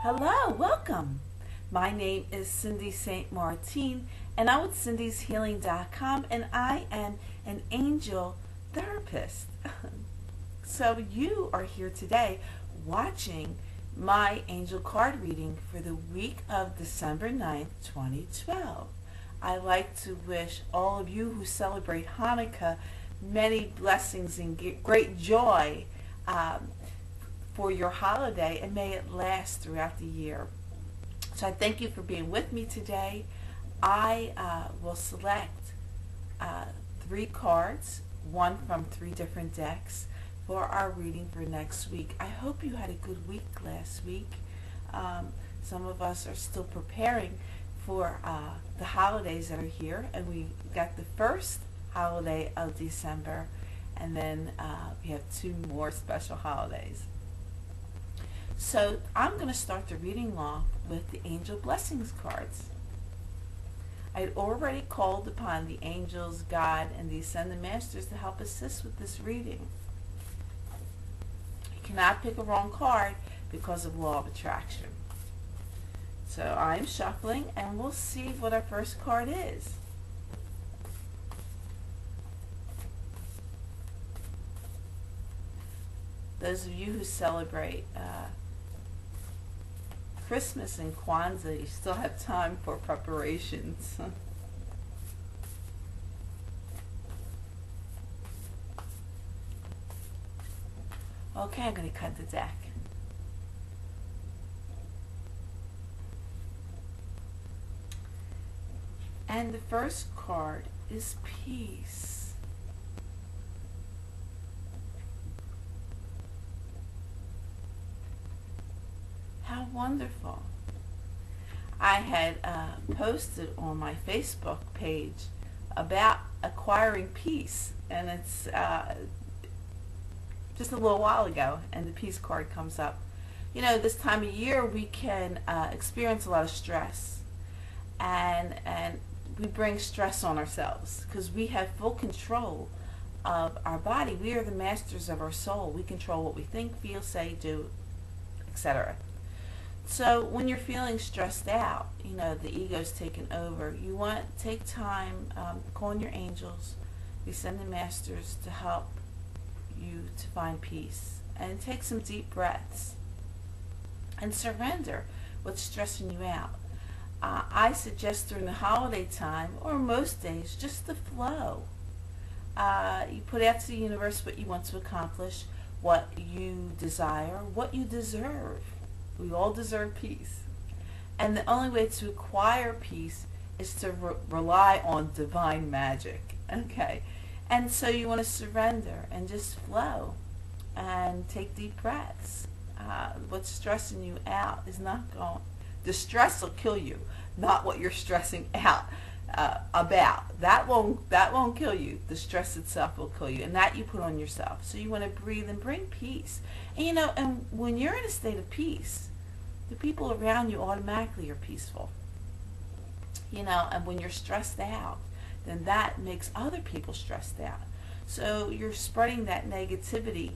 Hello, welcome. My name is Cindy St. Martin, and I'm with cindyshealing.com, and I am an angel therapist. So you are here today watching my angel card reading for the week of December 9th, 2012. I like to wish all of you who celebrate Hanukkah many blessings and great joy for your holiday, and may it last throughout the year. So I thank you for being with me today. I will select 3 cards, one from 3 different decks, for our reading for next week. I hope you had a good week last week. Some of us are still preparing for the holidays that are here, and we got the first holiday of December, and then we have 2 more special holidays. So I'm going to start the reading off with the Angel Blessings cards. I had already called upon the angels, God, and the Ascended Masters to help assist with this reading. You cannot pick a wrong card because of law of attraction. So I'm shuffling, and we'll see what our first card is. Those of you who celebrate Christmas and Kwanzaa, you still have time for preparations. Okay, I'm going to cut the deck. And the first card is Peace. How wonderful. I had posted on my Facebook page about acquiring peace, and it's just a little while ago, and the peace card comes up. You know, this time of year we can experience a lot of stress, and we bring stress on ourselves because we have full control of our body. We are the masters of our soul. We control what we think, feel, say, do, etc. So when you're feeling stressed out, you know, the ego's taken over, you want to take time, call on your angels, the Ascended Masters, to help you to find peace. And take some deep breaths and surrender what's stressing you out. I suggest during the holiday time, or most days, just to flow. You put out to the universe what you want to accomplish, what you desire, what you deserve. We all deserve peace. And the only way to acquire peace is to rely on divine magic. Okay? And so you want to surrender and just flow and take deep breaths. What's stressing you out is not going... The stress will kill you, not what you're stressing out about. That won't kill you. The stress itself will kill you, and that you put on yourself. So you want to breathe and bring peace. And you know, and when you're in a state of peace, the people around you automatically are peaceful. You know, and when you're stressed out, then that makes other people stressed out. So you're spreading that negativity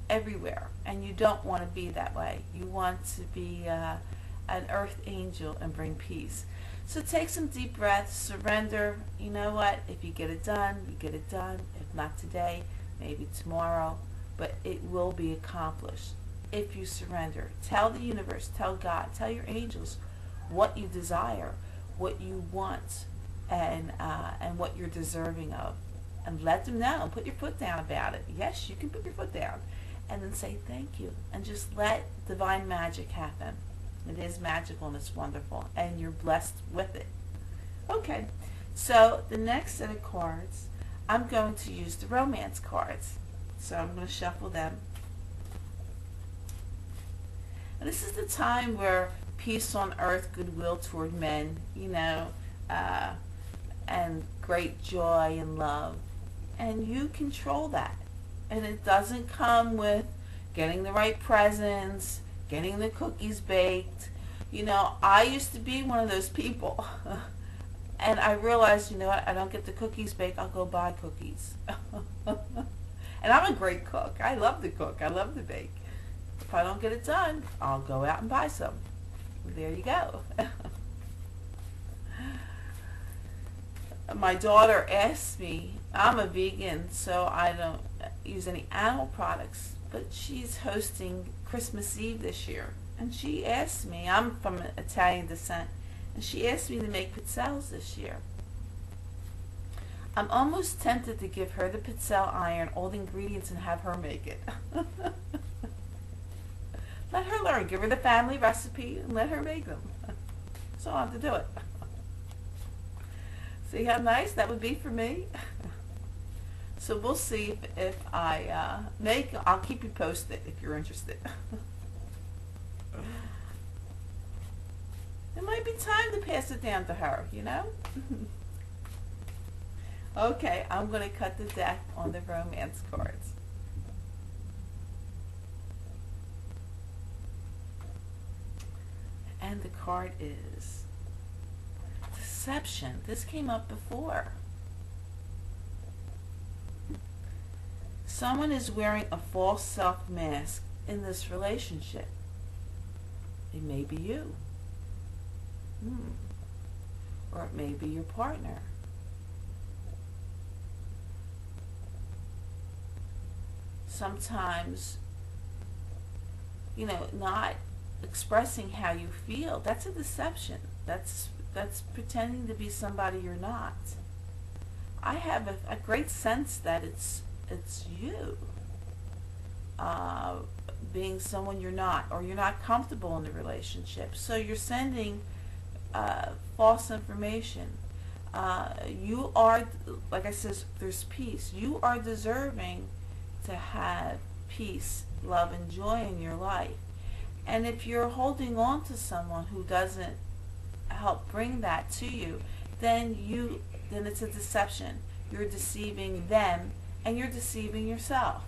everywhere, and you don't want to be that way. You want to be an earth angel and bring peace. So take some deep breaths, surrender. You know what? If you get it done, you get it done. If not today, maybe tomorrow. But it will be accomplished if you surrender. Tell the universe, tell God, tell your angels what you desire, what you want, and what you're deserving of. And let them know. Put your foot down about it. Yes, you can put your foot down. And then say thank you. And just let divine magic happen. It is magical and it's wonderful, and you're blessed with it. Okay, so the next set of cards, I'm going to use the romance cards. So I'm going to shuffle them. And this is the time where peace on earth, goodwill toward men, you know, and great joy and love. And you control that. And it doesn't come with getting the right presents, getting the cookies baked. You know, I used to be one of those people. And I realized, you know what, I don't get the cookies baked, I'll go buy cookies. And I'm a great cook. I love to cook. I love to bake. If I don't get it done, I'll go out and buy some. There you go. My daughter asked me, I'm a vegan, so I don't use any animal products, but she's hosting Christmas Eve this year. And she asked me, I'm from Italian descent, and she asked me to make pizzelles this year. I'm almost tempted to give her the pizzelle iron, all the ingredients, and have her make it. Let her learn. Give her the family recipe and let her make them. So I have to do it. See how nice that would be for me? So we'll see if I make. I'll keep you posted if you're interested. It might be time to pass it down to her, you know? Okay, I'm going to cut the deck on the romance cards. And the card is deception. This came up before. Someone is wearing a false self mask in this relationship. It may be you. Or it may be your partner. Sometimes, not expressing how you feel, that's a deception. That's pretending to be somebody you're not. I have a great sense that it's you being someone you're not, or you're not comfortable in the relationship. So you're sending false information. You are, like I said, there's peace. You are deserving to have peace, love, and joy in your life. And if you're holding on to someone who doesn't help bring that to you, then it's a deception. You're deceiving them, and you're deceiving yourself.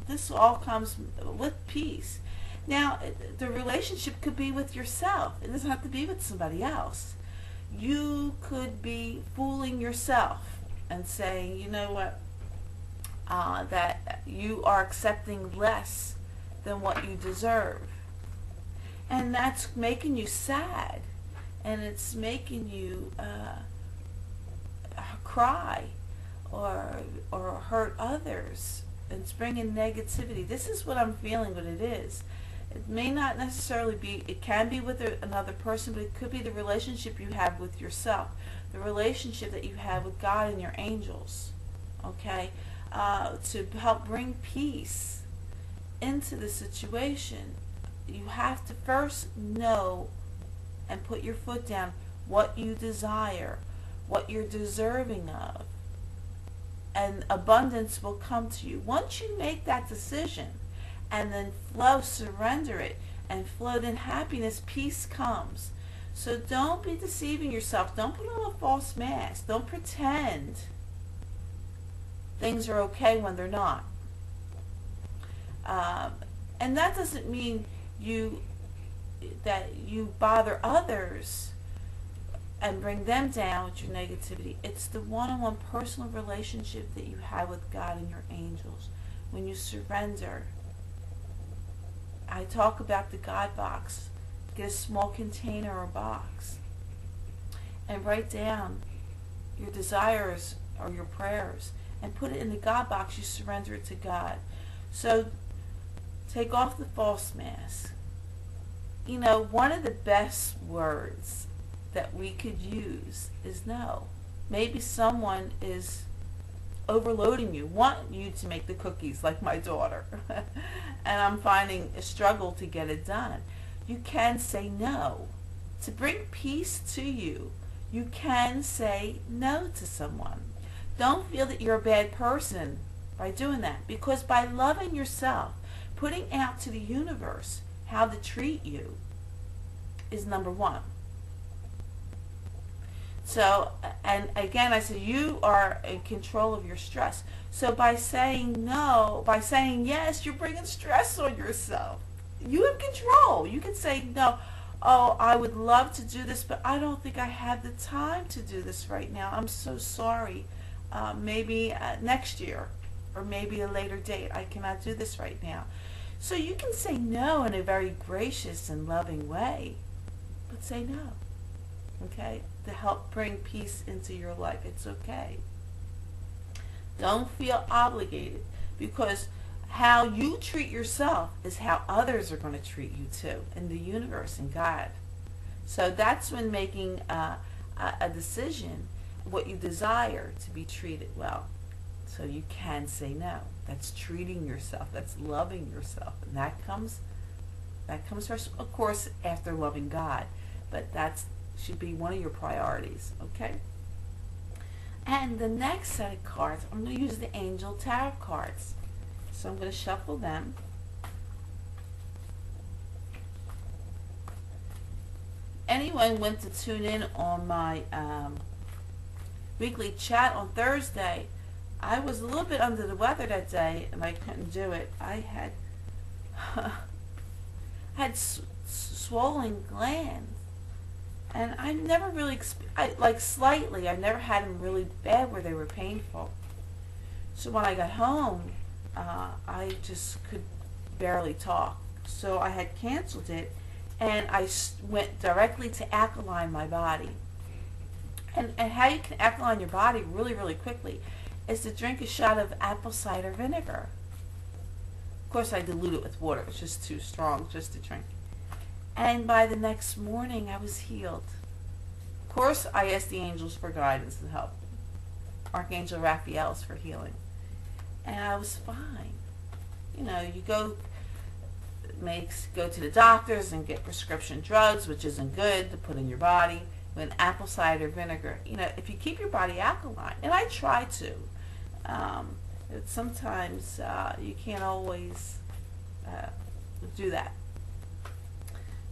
This all comes with peace. Now, the relationship could be with yourself. It doesn't have to be with somebody else. You could be fooling yourself and saying, you know what, that you are accepting less than what you deserve. And that's making you sad. And it's making you cry or hurt others. It's bringing negativity. This is what I'm feeling, but it is. It may not necessarily be, it can be with another person, but it could be the relationship you have with yourself, the relationship that you have with God and your angels, okay, to help bring peace into the situation. You have to first know and put your foot down what you desire, what you're deserving of, and abundance will come to you. Once you make that decision, and then surrender it, and float in happiness, peace comes. So don't be deceiving yourself. Don't put on a false mask. Don't pretend things are okay when they're not. And that doesn't mean that you bother others and bring them down with your negativity. It's the one-on-one personal relationship that you have with God and your angels. When you surrender, I talk about the God box. Get a small container or box and write down your desires or your prayers and put it in the God box. You surrender it to God. So take off the false mask. One of the best words that we could use is no. Maybe someone is overloading you, want you to make the cookies like my daughter, and I'm finding a struggle to get it done. You can say no. To bring peace to you, you can say no to someone. Don't feel that you're a bad person by doing that, because by loving yourself, putting out to the universe how to treat you is number one. So, and again, I said you are in control of your stress. So by saying no, by saying yes, you're bringing stress on yourself. You have control. You can say no. Oh, I would love to do this, but I don't think I have the time to do this right now. I'm so sorry. Maybe next year, or maybe a later date. I cannot do this right now. So you can say no in a very gracious and loving way. but say no. Okay? To help bring peace into your life. It's okay. Don't feel obligated, because how you treat yourself is how others are going to treat you too, in the universe and God. So that's when making a decision, what you desire to be treated well. So you can say no. That's treating yourself. That's loving yourself, and that comes first, of course, after loving God. But that should be one of your priorities. Okay. And the next set of cards, I'm going to use the Angel Tarot cards. So I'm going to shuffle them. Anyone went to tune in on my weekly chat on Thursday, I was a little bit under the weather that day and I couldn't do it. I had swollen glands. And I never really, slightly, I never had them really bad where they were painful. So when I got home, I just could barely talk. So I had canceled it, and I went directly to alkaline my body. And how you can alkaline your body really, really quickly is to drink a shot of apple cider vinegar. Of course, I dilute it with water. It's just too strong just to drink. And by the next morning, I was healed. Of course, I asked the angels for guidance and help. Archangel Raphael's for healing. And I was fine. You know, you go to the doctors and get prescription drugs, which isn't good to put in your body. With apple cider vinegar, you know, if you keep your body alkaline, and I try to, sometimes you can't always do that.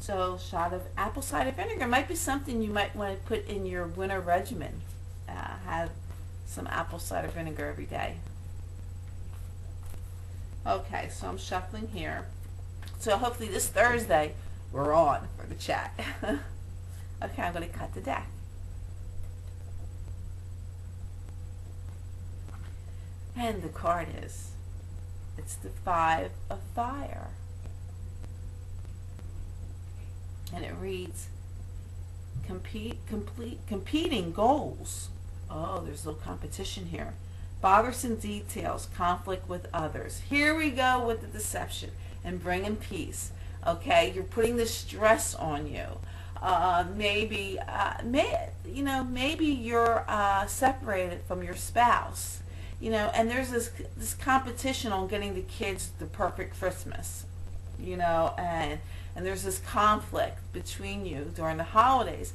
So, shot of apple cider vinegar might be something you might want to put in your winter regimen. Have some apple cider vinegar every day. Okay, so I'm shuffling here. So hopefully this Thursday we're on for the chat. Okay, I'm going to cut the deck. And the card it's the Five of Fire. And it reads, competing goals. Oh, there's a little competition here. Bothersome details, conflict with others. Here we go with the deception and bringing peace. Okay, you're putting the stress on you. Maybe you're separated from your spouse. You know, and there's this competition on getting the kids the perfect Christmas. You know, and there's this conflict between you during the holidays.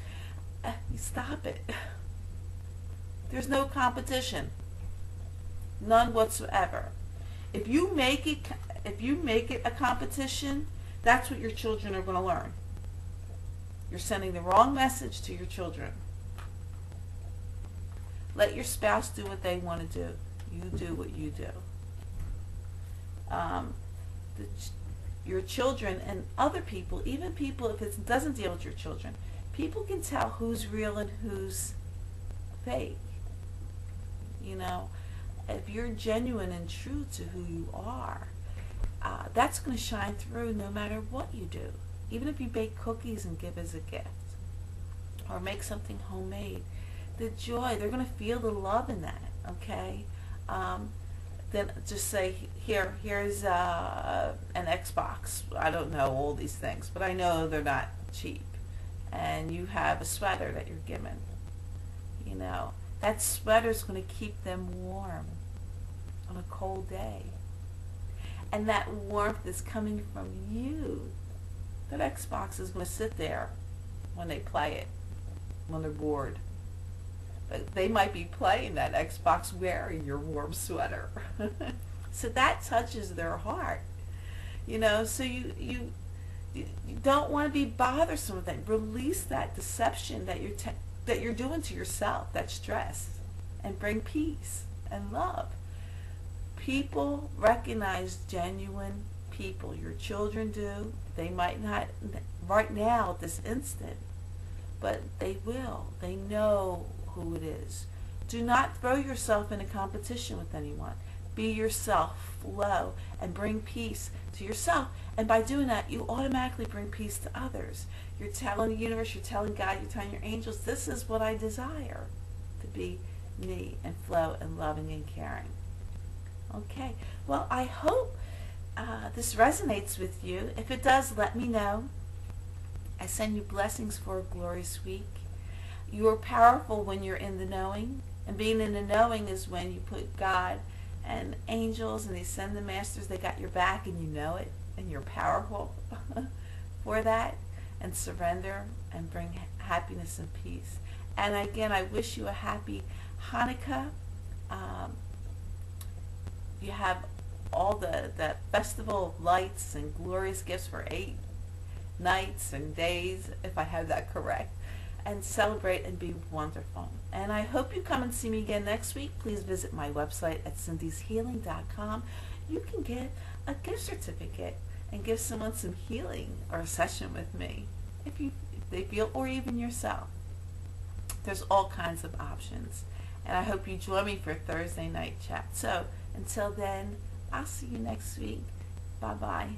You stop it. There's no competition. None whatsoever. If you make it a competition, that's what your children are going to learn. You're sending the wrong message to your children. Let your spouse do what they want to do. You do what you do. Your children and other people, even people, if it doesn't deal with your children, people can tell who's real and who's fake. You know, if you're genuine and true to who you are, that's going to shine through no matter what you do. Even if you bake cookies and give as a gift, or make something homemade, the joy, they're going to feel the love in that, okay? Then just say, here's an Xbox. I don't know all these things, but I know they're not cheap. And you have a sweater that you're given. You know, that sweater's going to keep them warm on a cold day. And that warmth is coming from you. That Xbox is going to sit there when they play it, when they're bored. But they might be playing that Xbox wearing your warm sweater. So that touches their heart. You know, so you don't want to be bothersome with that. Release that deception that you're doing to yourself, that stress, and bring peace and love. People recognize genuine people. Your children do. They might not right now at this instant, but they will. They know who it is. Do not throw yourself in a competition with anyone. Be yourself, flow, and bring peace to yourself. And by doing that, you automatically bring peace to others. You're telling the universe, you're telling God, you're telling your angels, this is what I desire, to be me and flow and loving and caring. Okay, well, I hope this resonates with you. If it does, let me know. I send you blessings for a glorious week. You are powerful when you're in the knowing. And being in the knowing is when you put God and angels and they send the masters, they got your back and you know it. And you're powerful for that. And surrender and bring happiness and peace. And again, I wish you a happy Hanukkah. You have all the festival of lights and glorious gifts for 8 nights and days, if I have that correct, and celebrate and be wonderful. And I hope you come and see me again next week. Please visit my website at cindyshealing.com. You can get a gift certificate and give someone some healing or a session with me if they feel, or even yourself. There's all kinds of options. And I hope you join me for Thursday night chat. So until then, I'll see you next week. Bye-bye.